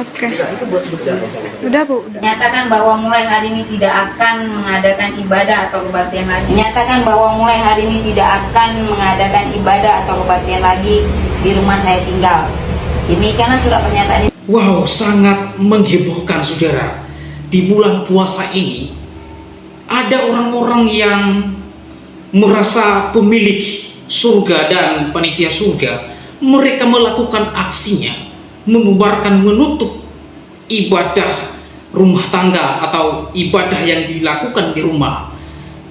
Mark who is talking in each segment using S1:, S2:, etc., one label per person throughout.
S1: Oke. Udah Bu.
S2: Menyatakan bahwa mulai hari ini tidak akan mengadakan ibadah atau kebaktian lagi. Menyatakan bahwa mulai hari ini tidak akan mengadakan ibadah atau kebaktian lagi di rumah saya tinggal. Demikianlah surat pernyataan ini.
S3: Wow, sangat menghebohkan saudara. Di bulan puasa ini ada orang-orang yang merasa pemilik surga dan panitia surga. Mereka melakukan aksinya, membubarkan, menutup ibadah rumah tangga atau ibadah yang dilakukan di rumah,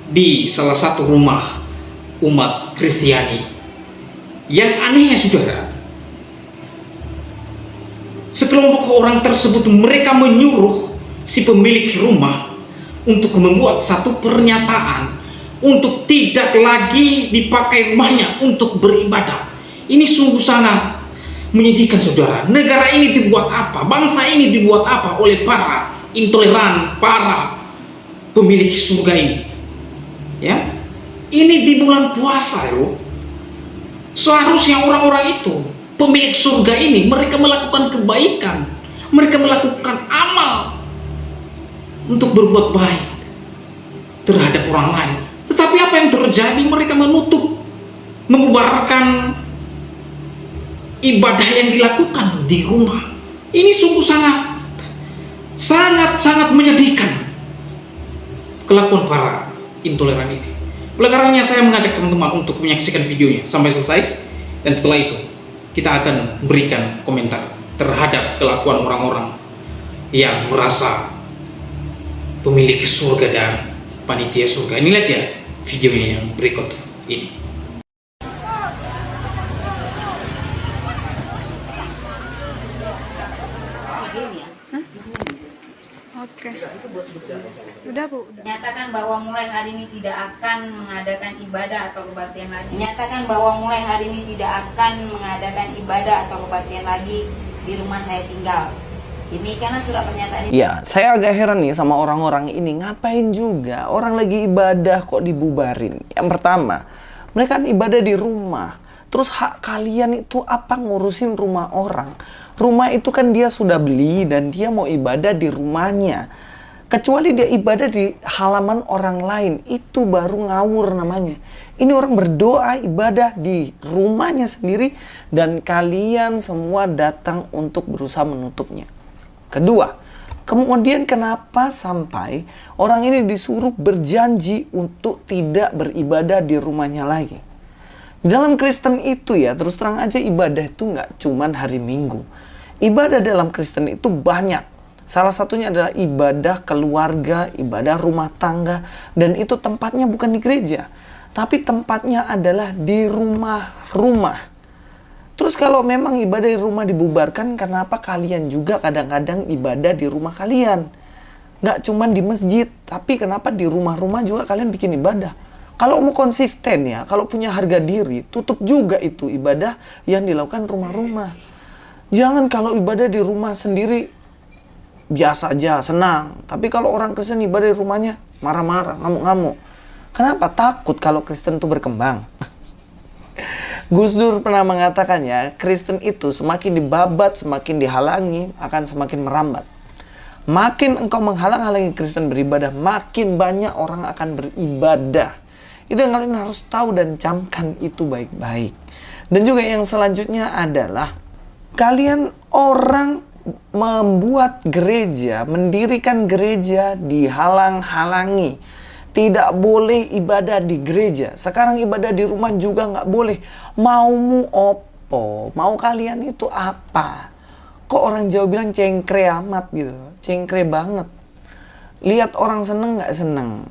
S3: di salah satu rumah umat Kristiani. Yang anehnya saudara, sekelompok orang tersebut mereka menyuruh si pemilik rumah untuk membuat satu pernyataan untuk tidak lagi dipakai rumahnya untuk beribadah. Ini sungguh sangat menyedihkan saudara. Negara ini dibuat apa? Bangsa ini dibuat apa oleh para intoleran, para pemilik surga ini? Ya, ini di bulan puasa loh. Seharusnya orang-orang itu, pemilik surga ini, mereka melakukan kebaikan, mereka melakukan amal untuk berbuat baik terhadap orang lain. Tetapi apa yang terjadi? Mereka menutup, membubarkan ibadah yang dilakukan di rumah. Ini sungguh sangat menyedihkan kelakuan para intoleran ini. Oleh karenanya saya mengajak teman-teman untuk menyaksikan videonya sampai selesai, dan setelah itu kita akan memberikan komentar terhadap kelakuan orang-orang yang merasa pemilik surga dan panitia surga. Ini lihat ya videonya yang berikut ini.
S1: Oke. Udah Bu. Udah.
S2: Menyatakan bahwa mulai hari ini tidak akan mengadakan ibadah atau kebaktian lagi. Menyatakan bahwa mulai hari ini tidak akan mengadakan ibadah atau kebaktian lagi di rumah saya tinggal. Demikianlah surat pernyataan ini.
S4: Ya, saya agak heran nih sama orang-orang ini. Ngapain juga orang lagi ibadah kok dibubarin? Yang pertama, mereka kan ibadah di rumah. Terus hak kalian itu apa ngurusin rumah orang? Rumah itu kan dia sudah beli dan dia mau ibadah di rumahnya. Kecuali dia ibadah di halaman orang lain, itu baru ngawur namanya. Ini orang berdoa ibadah di rumahnya sendiri dan kalian semua datang untuk berusaha menutupnya. Kedua, kemudian kenapa sampai orang ini disuruh berjanji untuk tidak beribadah di rumahnya lagi? Di dalam Kristen itu ya, terus terang aja ibadah itu nggak cuman hari Minggu. Ibadah dalam Kristen itu banyak. Salah satunya adalah ibadah keluarga, ibadah rumah tangga. Dan itu tempatnya bukan di gereja, tapi tempatnya adalah di rumah-rumah. Terus kalau memang ibadah di rumah dibubarkan, kenapa kalian juga kadang-kadang ibadah di rumah kalian? Nggak cuman di masjid, tapi kenapa di rumah-rumah juga kalian bikin ibadah? Kalau mau konsisten ya, kalau punya harga diri, tutup juga itu ibadah yang dilakukan rumah-rumah. Jangan kalau ibadah di rumah sendiri, biasa aja, senang. Tapi kalau orang Kristen ibadah di rumahnya, marah-marah, ngamuk-ngamuk. Kenapa? Takut kalau Kristen itu berkembang. Gus Dur pernah mengatakan ya, Kristen itu semakin dibabat, semakin dihalangi, akan semakin merambat. Makin engkau menghalang-halangi Kristen beribadah, makin banyak orang akan beribadah. Itu yang kalian harus tahu dan camkan itu baik-baik. Dan juga yang selanjutnya adalah kalian orang membuat gereja, mendirikan gereja dihalang-halangi. Tidak boleh ibadah di gereja. Sekarang ibadah di rumah juga nggak boleh. Maumu opo? Mau kalian itu apa? Kok orang Jawa bilang cengkre amat gitu. Cengkre banget. Lihat orang seneng nggak seneng.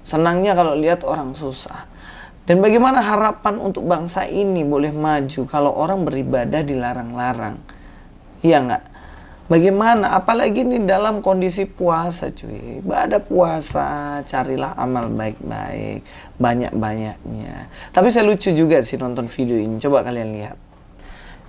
S4: Senangnya kalau lihat orang susah. Dan bagaimana harapan untuk bangsa ini boleh maju kalau orang beribadah dilarang-larang? Iya nggak? Bagaimana? Apalagi ini dalam kondisi puasa cuy. Ibadah puasa, carilah amal baik-baik, banyak-banyaknya. Tapi saya lucu juga sih nonton video ini. Coba kalian lihat.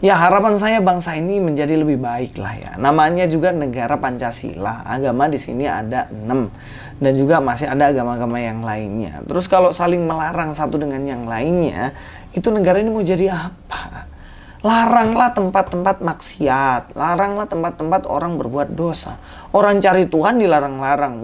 S4: Ya harapan saya bangsa ini menjadi lebih baik lah ya. Namanya juga negara Pancasila. Agama di sini ada 6. Dan juga masih ada agama-agama yang lainnya. Terus kalau saling melarang satu dengan yang lainnya, itu negara ini mau jadi apa? Laranglah tempat-tempat maksiat, laranglah tempat-tempat orang berbuat dosa. Orang cari Tuhan dilarang-larang.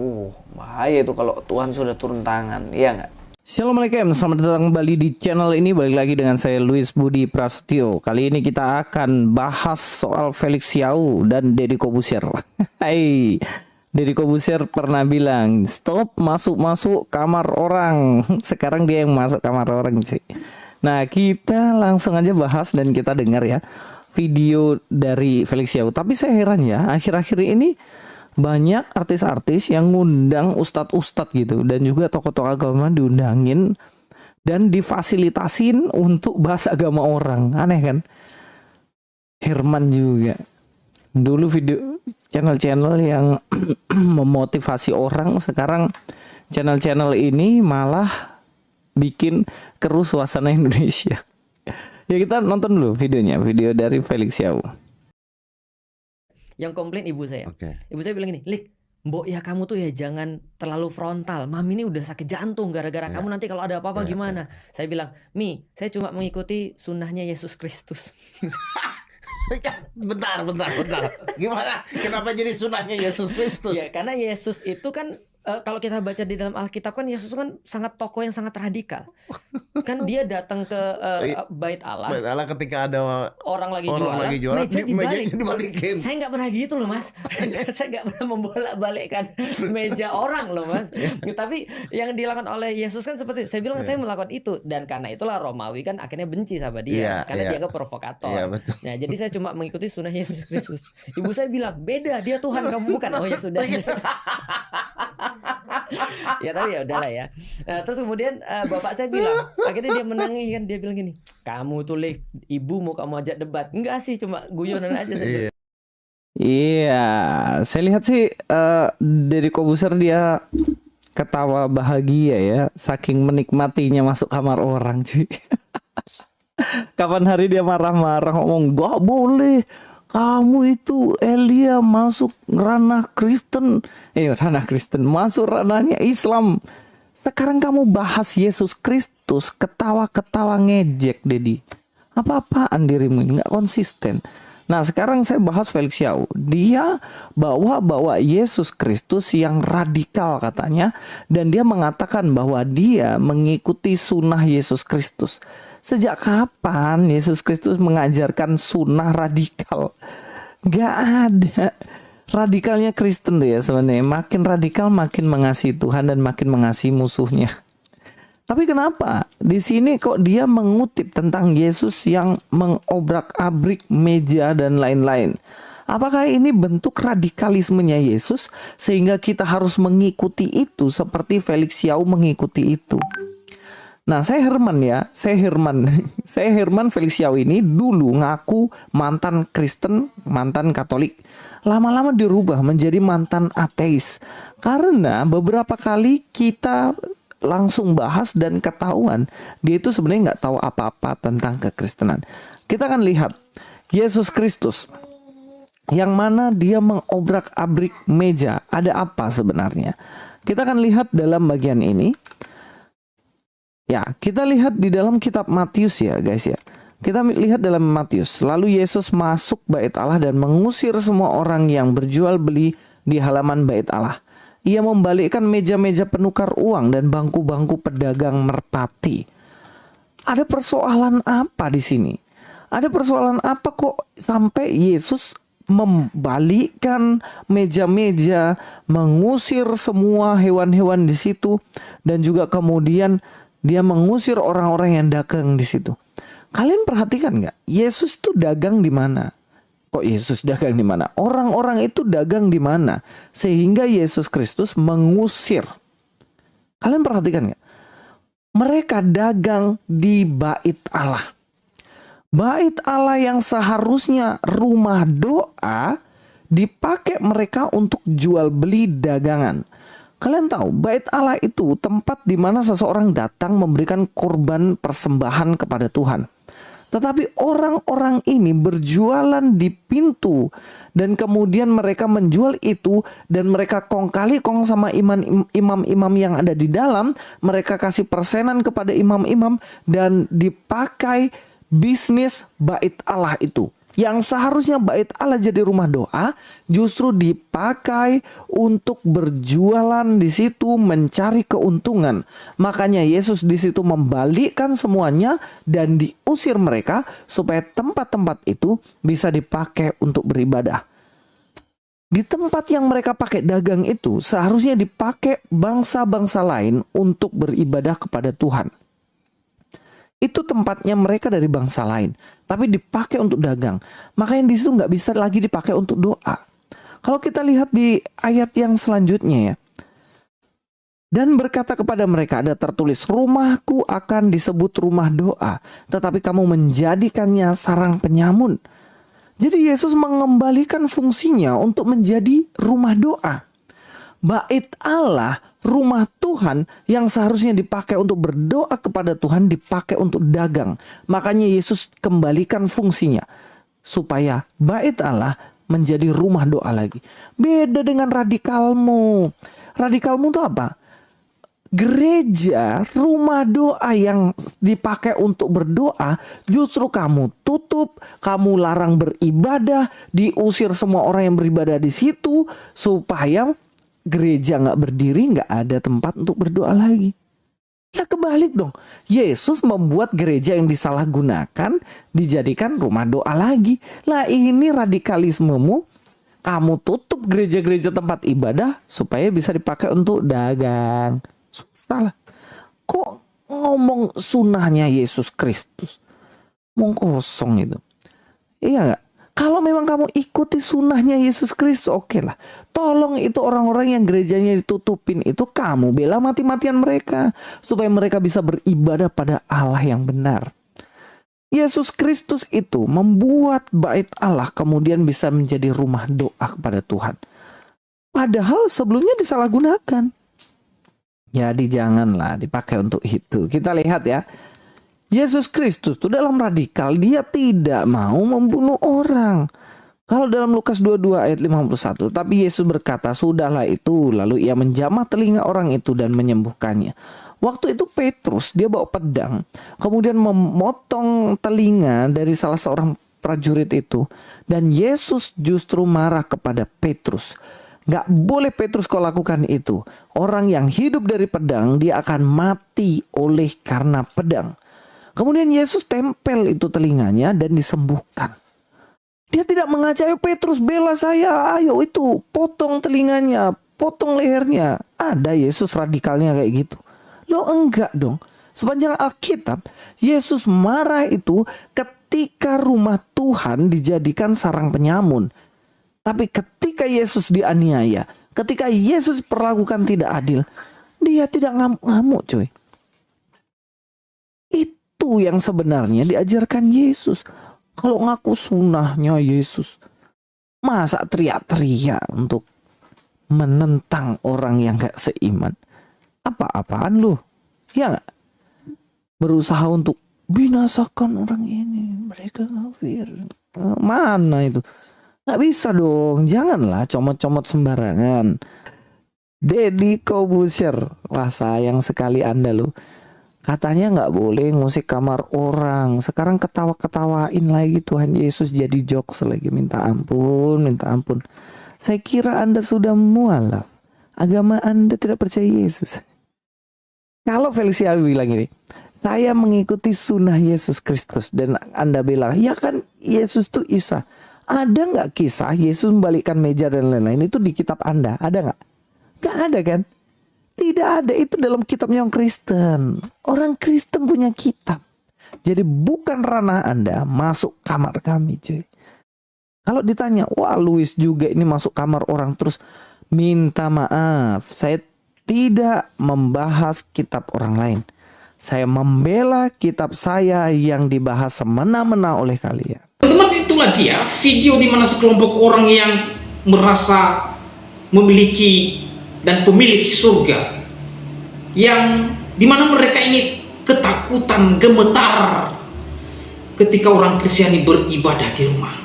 S4: Bahaya itu kalau Tuhan sudah turun tangan, iya nggak? Assalamualaikum, selamat datang kembali di channel ini. Balik lagi dengan saya Luis Budi Prasetyo. Kali ini kita akan bahas soal Felix Xiao dan Deddy Corbuzier. Hai, Deddy Corbuzier pernah bilang, stop masuk-masuk kamar orang. Sekarang dia yang masuk kamar orang, cuy. Nah, kita langsung aja bahas dan kita dengar ya video dari Felix Xiao. Tapi saya heran ya, akhir-akhir ini banyak artis-artis yang ngundang ustadz-ustadz gitu, dan juga tokoh-tokoh agama diundangin dan difasilitasin untuk bahas agama orang. Aneh kan? Herman juga. Dulu video channel-channel yang memotivasi orang, sekarang channel-channel ini malah bikin keruh suasana Indonesia. Ya, kita nonton dulu videonya, video dari Felix Xiao.
S5: Yang komplain ibu saya.
S6: Oke.
S5: Ibu saya bilang gini, Lik, mbok ya kamu tuh ya jangan terlalu frontal. Mami ini udah sakit jantung gara-gara
S6: Ya.
S5: kamu, nanti kalau ada apa-apa
S6: Ya,
S5: gimana? Saya bilang, Mi, saya cuma mengikuti sunnahnya Yesus Kristus.
S6: Bentar. Gimana? Kenapa jadi sunahnya Yesus Kristus?
S5: Ya, karena Yesus itu kan kalau kita baca di dalam Alkitab kan Yesus kan sangat tokoh yang sangat radikal. Kan dia datang ke bait Allah.
S6: Bait Allah ketika ada
S5: Orang lagi
S6: orang
S5: jualan,
S6: lagi jualan, mejanya dibalikin.
S5: Saya nggak pernah gitu loh, Mas. Saya nggak pernah membolak-balikkan meja orang loh, Mas. Tapi yang dilakukan oleh Yesus kan seperti saya bilang, saya melakukan itu, dan karena itulah Romawi kan akhirnya benci sama dia, karena dia ke provokator.
S6: Iya, betul.
S5: Nah, jadi saya cuma mengikuti sunnah Yesus Kristus. Ibu saya bilang, beda, dia Tuhan, kamu bukan. Oh ya sudah. Ya tapi ya udahlah ya. Nah, terus kemudian bapak saya bilang, akhirnya dia menangis kan, dia bilang gini, kamu tuh Lik, ibu mau kamu ajak debat? Enggak sih, cuma guyonan aja saja.
S4: Iya, saya lihat sih Deddy Corbuzier dia ketawa bahagia ya, saking menikmatinya masuk kamar orang, cuy. Kapan hari dia marah-marah ngomong, gak boleh, kamu itu Elia masuk ranah Kristen, ranah Kristen, masuk ranahnya Islam. Sekarang kamu bahas Yesus Kristus, ketawa-ketawa ngejek, Dedi. Apa-apaan dirimu ini, nggak konsisten. Nah, sekarang saya bahas Felix Xiao. Dia bawa Yesus Kristus yang radikal katanya, dan dia mengatakan bahwa dia mengikuti sunnah Yesus Kristus. Sejak kapan Yesus Kristus mengajarkan sunnah radikal? Gak ada. Radikalnya Kristen tuh ya sebenarnya. Makin radikal makin mengasihi Tuhan dan makin mengasihi musuhnya. Tapi kenapa di sini kok dia mengutip tentang Yesus yang mengobrak-abrik meja dan lain-lain? Apakah ini bentuk radikalismenya Yesus sehingga kita harus mengikuti itu seperti Felix Xiao mengikuti itu? Nah, saya Herman. Felix Xiao ini dulu ngaku mantan Kristen, mantan Katolik. Lama-lama dirubah menjadi mantan ateis. Karena beberapa kali kita langsung bahas dan ketahuan dia itu sebenarnya nggak tahu apa-apa tentang kekristenan. Kita akan lihat Yesus Kristus yang mana dia mengobrak-abrik meja. Ada apa sebenarnya? Kita akan lihat dalam bagian ini. Ya, kita lihat di dalam kitab Matius ya guys ya. Kita lihat dalam Matius. Lalu Yesus masuk bait Allah dan mengusir semua orang yang berjual beli di halaman bait Allah. Ia membalikkan meja-meja penukar uang dan bangku-bangku pedagang merpati. Ada persoalan apa di sini? Ada persoalan apa kok sampai Yesus membalikkan meja-meja, mengusir semua hewan-hewan di situ, dan juga kemudian dia mengusir orang-orang yang dagang di situ. Kalian perhatikan nggak? Yesus tuh dagang di mana? Kok Yesus dagang di mana? Orang-orang itu dagang di mana? Sehingga Yesus Kristus mengusir. Kalian perhatikan nggak? Mereka dagang di bait Allah. Bait Allah yang seharusnya rumah doa dipakai mereka untuk jual beli dagangan. Kalian tahu, bait Allah itu tempat di mana seseorang datang memberikan korban persembahan kepada Tuhan. Tetapi orang-orang ini berjualan di pintu, dan kemudian mereka menjual itu, dan mereka kong kali kong sama imam-imam yang ada di dalam. Mereka kasih persenan kepada imam-imam dan dipakai bisnis bait Allah itu. Yang seharusnya bait Allah jadi rumah doa justru dipakai untuk berjualan di situ, mencari keuntungan. Makanya Yesus di situ membalikkan semuanya dan diusir mereka supaya tempat-tempat itu bisa dipakai untuk beribadah. Di tempat yang mereka pakai dagang itu seharusnya dipakai bangsa-bangsa lain untuk beribadah kepada Tuhan. Itu tempatnya mereka dari bangsa lain, tapi dipakai untuk dagang. Makanya di situ nggak bisa lagi dipakai untuk doa. Kalau kita lihat di ayat yang selanjutnya ya. Dan berkata kepada mereka, ada tertulis, rumahku akan disebut rumah doa, tetapi kamu menjadikannya sarang penyamun. Jadi Yesus mengembalikan fungsinya untuk menjadi rumah doa. Bait Allah, rumah Tuhan yang seharusnya dipakai untuk berdoa kepada Tuhan dipakai untuk dagang. Makanya Yesus kembalikan fungsinya supaya bait Allah menjadi rumah doa lagi. Beda dengan radikalmu. Radikalmu itu apa? Gereja, rumah doa yang dipakai untuk berdoa justru kamu tutup, kamu larang beribadah, diusir semua orang yang beribadah di situ supaya gereja nggak berdiri, nggak ada tempat untuk berdoa lagi. Ya kebalik dong. Yesus membuat gereja yang disalahgunakan dijadikan rumah doa lagi. Lah ini radikalismemu. Kamu tutup gereja-gereja tempat ibadah supaya bisa dipakai untuk dagang. Susah lah. Kok ngomong sunahnya Yesus Kristus? Ngomong kosong itu. Iya nggak? Kalau memang kamu ikuti sunahnya Yesus Kristus, oke lah. Tolong itu orang-orang yang gerejanya ditutupin itu kamu bela mati-matian mereka. Supaya mereka bisa beribadah pada Allah yang benar. Yesus Kristus itu membuat bait Allah kemudian bisa menjadi rumah doa kepada Tuhan. Padahal sebelumnya disalahgunakan. Jadi janganlah dipakai untuk itu. Kita lihat ya. Yesus Kristus itu dalam radikal, dia tidak mau membunuh orang. Kalau dalam Lukas 22 ayat 51, tapi Yesus berkata, sudahlah itu. Lalu ia menjamah telinga orang itu dan menyembuhkannya. Waktu itu Petrus, dia bawa pedang. Kemudian memotong telinga dari salah seorang prajurit itu. Dan Yesus justru marah kepada Petrus. Gak boleh Petrus kau lakukan itu. Orang yang hidup dari pedang, dia akan mati oleh karena pedang. Kemudian Yesus tempel itu telinganya dan disembuhkan. Dia tidak mengajak, ayo Petrus bela saya, ayo itu potong telinganya, potong lehernya. Ada Yesus radikalnya kayak gitu. Lo enggak dong. Sepanjang Alkitab, Yesus marah itu ketika rumah Tuhan dijadikan sarang penyamun. Tapi ketika Yesus dianiaya, ketika Yesus perlakukan tidak adil, dia tidak ngamuk-ngamuk coy. Itu yang sebenarnya diajarkan Yesus. Kalau ngaku sunahnya Yesus, masa teriak-teriak untuk menentang orang yang gak seiman? Apa-apaan lu? Ya gak? Berusaha untuk binasakan orang ini, mereka kafir. Mana itu? Gak bisa dong. Janganlah comot-comot sembarangan. Deddy Kobusier, wah sayang sekali Anda lu. Katanya nggak boleh ngusik kamar orang. Sekarang ketawa-ketawain lagi Tuhan Yesus, jadi jokes lagi. Minta ampun, minta ampun. Saya kira Anda sudah mualaf. Agama Anda tidak percaya Yesus. Kalau Felicia bilang ini, saya mengikuti sunnah Yesus Kristus. Dan Anda bilang, ya kan Yesus itu Isa. Ada nggak kisah Yesus membalikkan meja dan lain-lain itu di kitab Anda? Ada nggak? Nggak ada kan? Tidak ada, itu dalam kitabnya orang Kristen. Orang Kristen punya kitab. Jadi bukan ranah Anda masuk kamar kami cuy. Kalau ditanya, wah Louis juga ini masuk kamar orang terus, minta maaf. Saya tidak membahas kitab orang lain. Saya membela kitab saya yang dibahas semena-mena oleh kalian.
S3: Teman-teman, itulah dia video di mana sekelompok orang yang merasa memiliki dan pemilik surga, yang dimana mereka ini ketakutan, gemetar ketika orang Kristiani beribadah di rumah.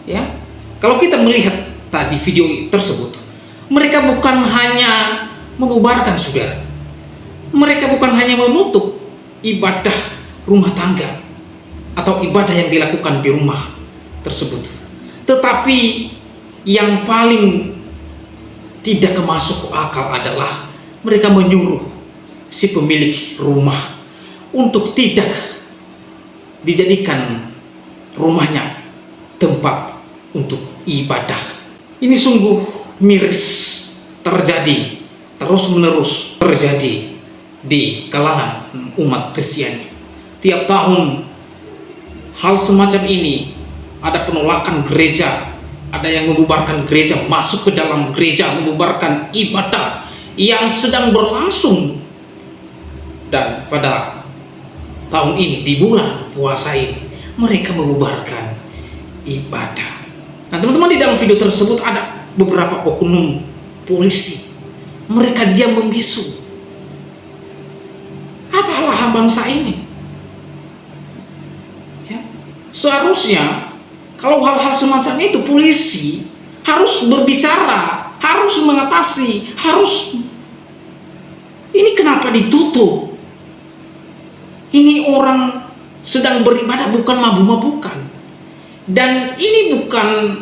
S3: Ya, kalau kita melihat tadi video tersebut, mereka bukan hanya membubarkan saudara, mereka bukan hanya menutup ibadah rumah tangga, atau ibadah yang dilakukan di rumah tersebut. Tetapi yang paling tidak masuk akal adalah mereka menyuruh si pemilik rumah untuk tidak dijadikan rumahnya tempat untuk ibadah. Ini sungguh miris terjadi, terus-menerus terjadi di kalangan umat Kristiani. Tiap tahun hal semacam ini, ada penolakan gereja, ada yang membubarkan gereja, masuk ke dalam gereja, membubarkan ibadah yang sedang berlangsung. Dan pada tahun ini, di bulan puasa ini, mereka membubarkan ibadah. Nah teman-teman, di dalam video tersebut ada beberapa oknum polisi. Mereka diam membisu. Apalah bangsa ini? Ya. Seharusnya kalau hal-hal semacam itu polisi harus berbicara, harus mengatasi, harus. Ini kenapa ditutup? Ini orang sedang beribadah, bukan mabuk-mabukan. Dan ini bukan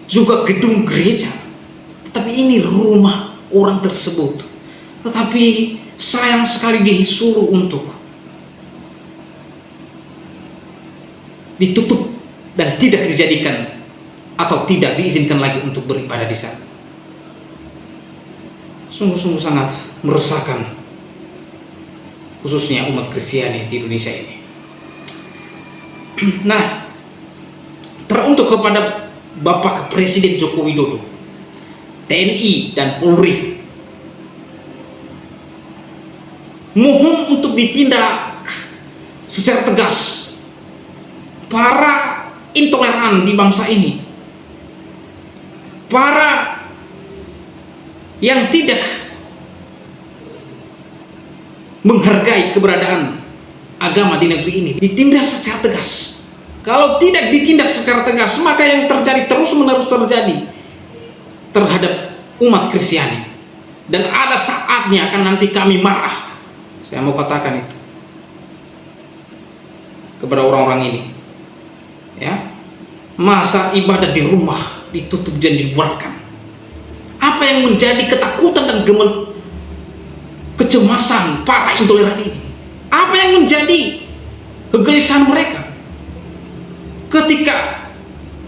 S3: juga gedung gereja, tetapi ini rumah orang tersebut. Tetapi sayang sekali disuruh untuk ditutup dan tidak dijadikan atau tidak diizinkan lagi untuk beribadah di sana. Sungguh-sungguh sangat meresahkan, khususnya umat Kristiani di Indonesia ini. Nah, teruntuk kepada Bapak Presiden Joko Widodo, TNI dan Polri, mohon untuk ditindak secara tegas para intoleran di bangsa ini, para yang tidak menghargai keberadaan agama di negeri ini, ditindak secara tegas. Kalau tidak ditindak secara tegas, maka yang terjadi terus-menerus terjadi terhadap umat Kristiani. Dan ada saatnya akan nanti kami marah. Saya mau katakan itu kepada orang-orang ini. Ya, masa ibadah di rumah ditutup dan dibubarkan. Apa yang menjadi ketakutan dan kecemasan para intoleran ini? Apa yang menjadi kegelisahan mereka ketika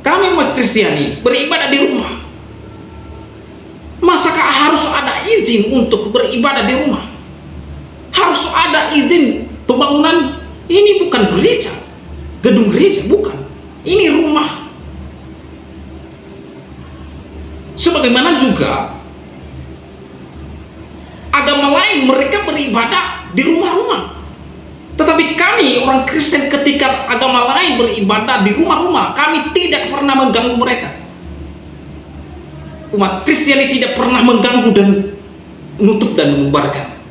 S3: kami umat Kristiani beribadah di rumah? Masakah harus ada izin untuk beribadah di rumah? Harus ada izin pembangunan? Ini bukan gereja, gedung gereja, bukan. Ini rumah. Sebagaimana juga agama lain, mereka beribadah di rumah-rumah. Tetapi kami orang Kristen, ketika agama lain beribadah di rumah-rumah, kami tidak pernah mengganggu mereka. Umat Kristen tidak pernah mengganggu dan menutup dan membubarkan.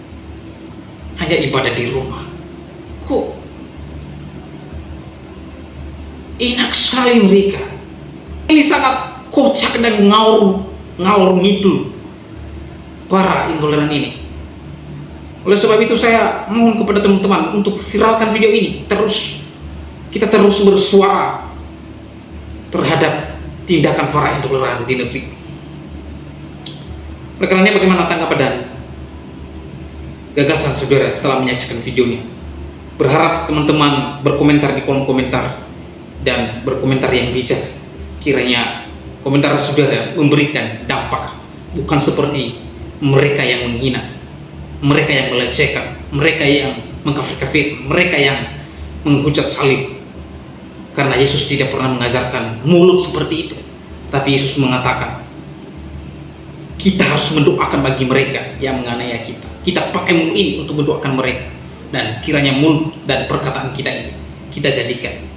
S3: Hanya ibadah di rumah. Kok enak sekali mereka. Ini sangat kocak dan ngalor ngidul para intoleran ini. Oleh sebab itu saya mohon kepada teman-teman untuk viralkan video ini. Kita terus bersuara terhadap tindakan para intoleran di negeri. Oleh karenanya, bagaimana tanggapan dan gagasan saudara setelah menyaksikan videonya? Berharap teman-teman berkomentar di kolom komentar dan berkomentar yang bijak. Kiranya komentar saudara memberikan dampak, bukan seperti mereka yang menghina, mereka yang melecehkan, mereka yang mengkafir-kafir, mereka yang menghujat salib. Karena Yesus tidak pernah mengajarkan mulut seperti itu, tapi Yesus mengatakan kita harus mendoakan bagi mereka yang menganiaya kita. Kita pakai mulut ini untuk mendoakan mereka, dan kiranya mulut dan perkataan kita ini kita jadikan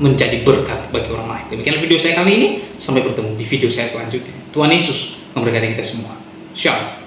S3: menjadi berkat bagi orang lain. Demikian video saya kali ini. Sampai bertemu di video saya selanjutnya. Tuhan Yesus memberkati kita semua. Shalom.